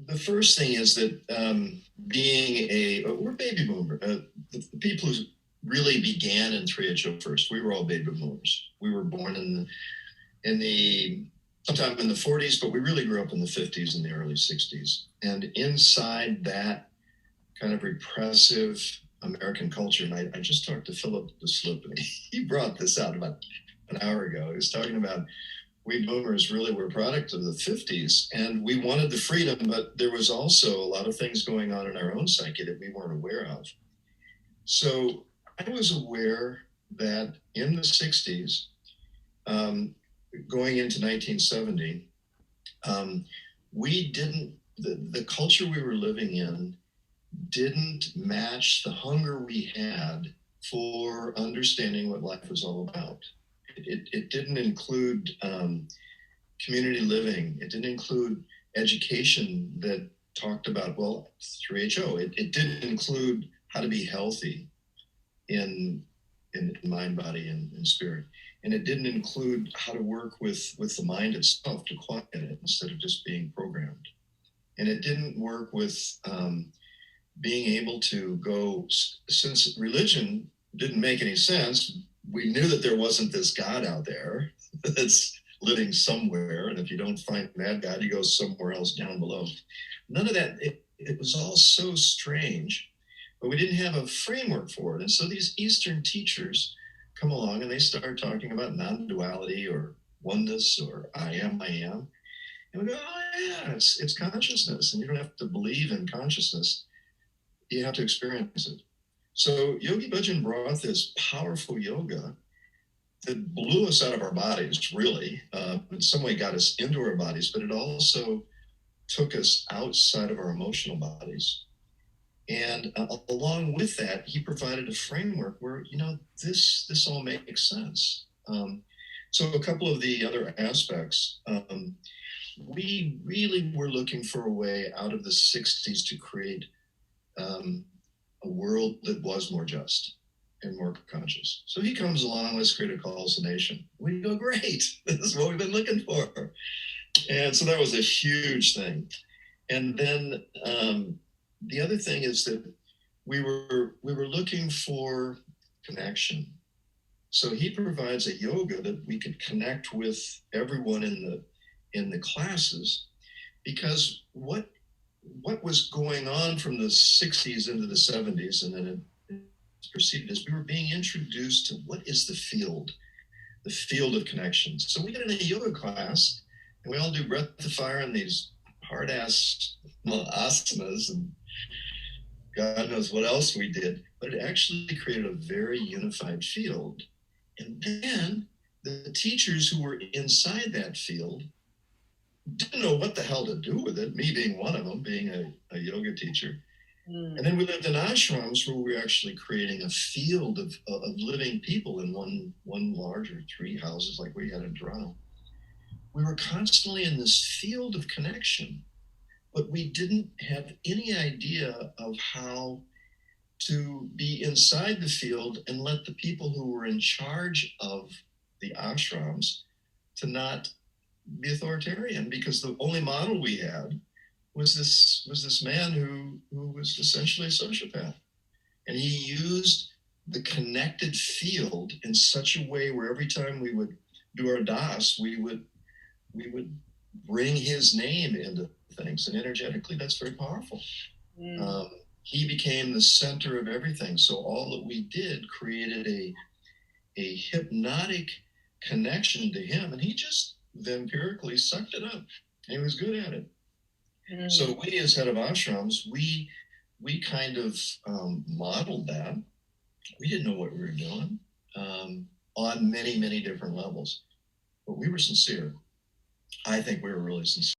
the first thing is that we're baby boomer. The people who really began in 3HO first, we were all baby boomers. We were born in the sometime in the 40s, but we really grew up in the 50s and the early 60s. And inside that kind of repressive American culture, and I just talked to Philip the Slip, and he brought this out about an hour ago. He was talking about we boomers really were a product of the 50s, and we wanted the freedom, but there was also a lot of things going on in our own psyche that we weren't aware of. So I was aware that in the 60s, going into 1970, the culture we were living in didn't match the hunger we had for understanding what life was all about. It didn't include community living. It didn't include education that talked about, 3HO. It didn't include how to be healthy in mind, body, and spirit. And it didn't include how to work with the mind itself to quiet it instead of just being programmed. And it didn't work with being able to go, since religion didn't make any sense, we knew that there wasn't this God out there that's living somewhere. And if you don't find that God, you go somewhere else down below. None of that, it was all so strange, but we didn't have a framework for it. And so these Eastern teachers come along and they start talking about non-duality or oneness or I am. And we go, oh yeah, it's consciousness. And you don't have to believe in consciousness. You have to experience it. So Yogi Bhajan brought this powerful yoga that blew us out of our bodies, really. In some way got us into our bodies, but it also took us outside of our emotional bodies. And along with that, he provided a framework where, this all makes sense. So a couple of the other aspects, we really were looking for a way out of the 60s to create a world that was more just and more conscious. So he comes along, let's create a calls to nation. We go, great, this is what we've been looking for. And so that was a huge thing. And then the other thing is that we were looking for connection. So he provides a yoga that we could connect with everyone in the classes, because what was going on from the 60s into the 70s, and then it proceeded, as we were being introduced to what is the field of connections. So we get in a yoga class, and we all do breath to fire and these hard-ass asanas, and God knows what else we did, but it actually created a very unified field. And then the teachers who were inside that field didn't know what the hell to do with it, me being one of them, being a yoga teacher. And then we lived in ashrams where we were actually creating a field of living people in one larger tree houses like we had in Toronto. We were constantly in this field of connection, but we didn't have any idea of how to be inside the field and let the people who were in charge of the ashrams to not be authoritarian, because the only model we had was this man who was essentially a sociopath. And he used the connected field in such a way where every time we would do our das, we would bring his name into things. And energetically, that's very powerful. He became the center of everything. So all that we did created a hypnotic connection to him. And he just vampirically sucked it up. And he was good at it. So we, as head of ashrams, we kind of modeled that. We didn't know what we were doing on many, many different levels, but we were sincere. I think we were really sincere.